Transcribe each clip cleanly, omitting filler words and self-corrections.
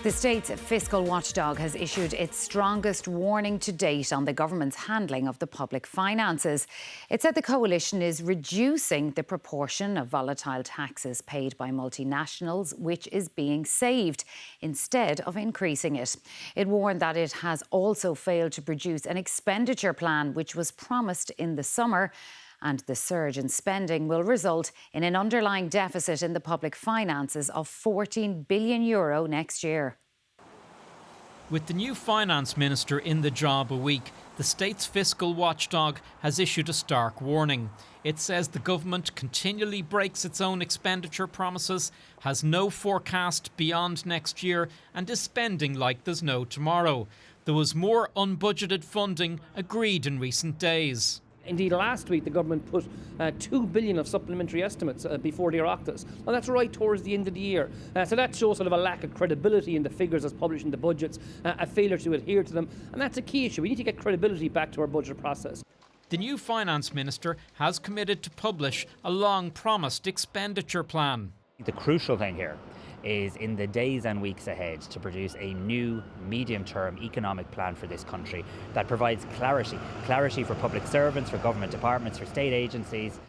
The state's fiscal watchdog has issued its strongest warning to date on the government's handling of the public finances. It said the coalition is reducing the proportion of volatile taxes paid by multinationals, which is being saved, instead of increasing it. It warned that it has also failed to produce an expenditure plan, which was promised in the summer. And the surge in spending will result in an underlying deficit in the public finances of €14 billion next year. With the new finance minister in the job a week, the state's fiscal watchdog has issued a stark warning. It says the government continually breaks its own expenditure promises, has no forecast beyond next year, and is spending like there's no tomorrow. There was more unbudgeted funding agreed in recent days. Indeed, last week the government put $2 billion of supplementary estimates before the Oireachtas. And that's right towards the end of the year. So that shows sort of a lack of credibility in the figures as published in the budgets, a failure to adhere to them. And that's a key issue. We need to get credibility back to our budget process. The new finance minister has committed to publish a long-promised expenditure plan. The crucial thing here is in the days and weeks ahead to produce a new medium-term economic plan for this country that provides clarity for public servants, for government departments, for state agencies.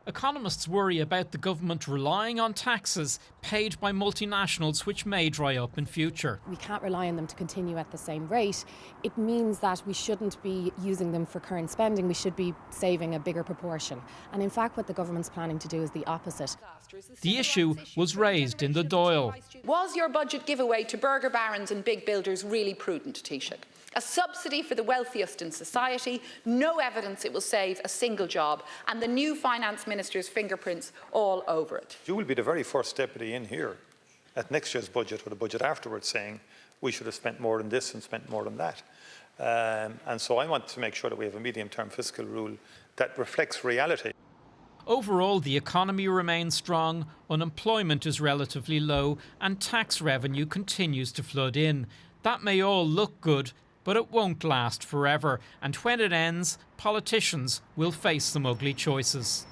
Economists worry about the government relying on taxes paid by multinationals, which may dry up in future. We can't rely on them to continue at the same rate. It means that we shouldn't be using them for current spending. We should be saving a bigger proportion. And in fact, what the government's planning to do is the opposite. The issue was raised in the Dáil. Was your budget giveaway to burger barons and big builders really prudent, Taoiseach? A subsidy for the wealthiest in society, no evidence it will save a single job, and the new finance minister's fingerprints all over it. You will be the very first deputy in here at next year's budget or the budget afterwards saying we should have spent more on this and spent more on that. And so I want to make sure that we have a medium-term fiscal rule that reflects reality. Overall, the economy remains strong, unemployment is relatively low, and tax revenue continues to flood in. That may all look good, but it won't last forever. And when it ends, politicians will face some ugly choices.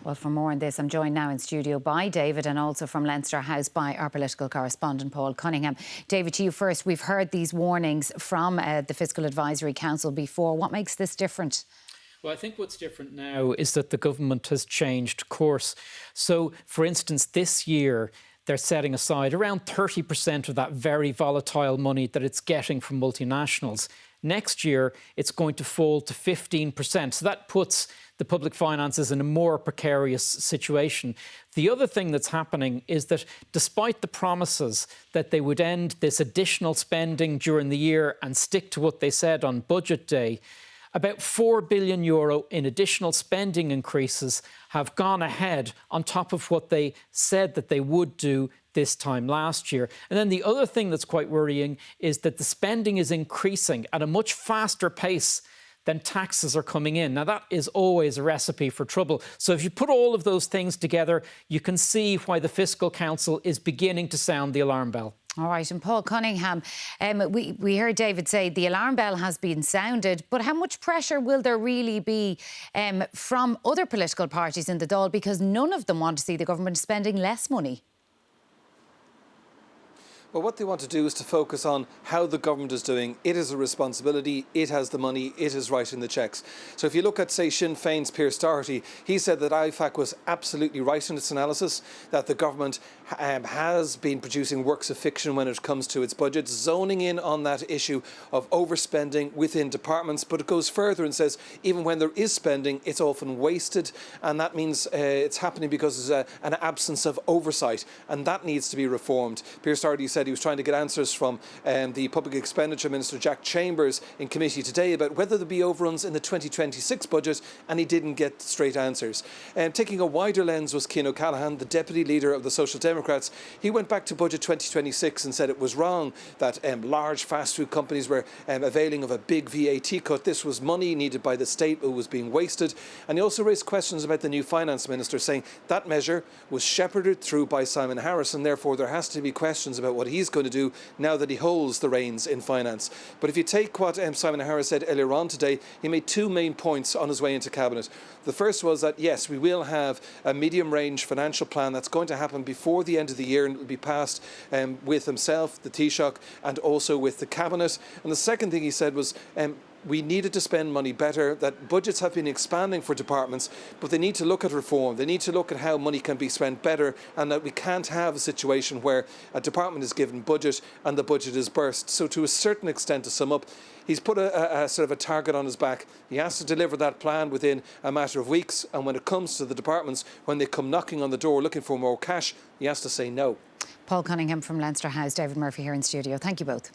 Well, for more on this, I'm joined now in studio by David and also from Leinster House by our political correspondent, Paul Cunningham. David, to you first. We've heard these warnings from the Fiscal Advisory Council before. What makes this different? Well, I think what's different now is that the government has changed course. So, for instance, this year, they're setting aside around 30% of that very volatile money that it's getting from multinationals. Next year, it's going to fall to 15%. So that puts the public finances in a more precarious situation. The other thing that's happening is that despite the promises that they would end this additional spending during the year and stick to what they said on budget day, about €4 billion in additional spending increases have gone ahead on top of what they said that they would do this time last year. And then the other thing that's quite worrying is that the spending is increasing at a much faster pace than taxes are coming in. Now, that is always a recipe for trouble. So if you put all of those things together, you can see why the Fiscal Council is beginning to sound the alarm bell. All right, and Paul Cunningham, we heard David say the alarm bell has been sounded, but how much pressure will there really be from other political parties in the Dáil, because none of them want to see the government spending less money? Well, what they want to do is to focus on how the government is doing. It is a responsibility, it has the money, it is writing the cheques. So if you look at, say, Sinn Féin's Pearse Doherty, he said that IFAC was absolutely right in its analysis, that the government has been producing works of fiction when it comes to its budget, zoning in on that issue of overspending within departments. But it goes further and says even when there is spending, it's often wasted, and that means it's happening because there's an absence of oversight, and that needs to be reformed. Pearse Doherty said he was trying to get answers from the Public Expenditure Minister Jack Chambers in committee today about whether there'd be overruns in the 2026 budget, and he didn't get straight answers. Taking a wider lens was Cian O'Callaghan, the Deputy Leader of the Social Democrats. He went back to Budget 2026 and said it was wrong that large fast food companies were availing of a big VAT cut. This was money needed by the state but was being wasted. And he also raised questions about the new Finance Minister, saying that measure was shepherded through by Simon Harris, and therefore there has to be questions about what what he's going to do now that he holds the reins in finance. But if you take what Simon Harris said earlier on today, he made two main points on his way into Cabinet. The first was that, yes, we will have a medium-range financial plan that's going to happen before the end of the year, and it will be passed with himself, the Taoiseach, and also with the Cabinet. And the second thing he said was we needed to spend money better, that budgets have been expanding for departments, but they need to look at reform. They need to look at how money can be spent better, and that we can't have a situation where a department is given budget and the budget is burst. So to a certain extent, to sum up, he's put a sort of a target on his back. He has to deliver that plan within a matter of weeks, and when it comes to the departments, when they come knocking on the door looking for more cash, he has to say no. Paul Cunningham from Leinster House, David Murphy here in studio. Thank you both.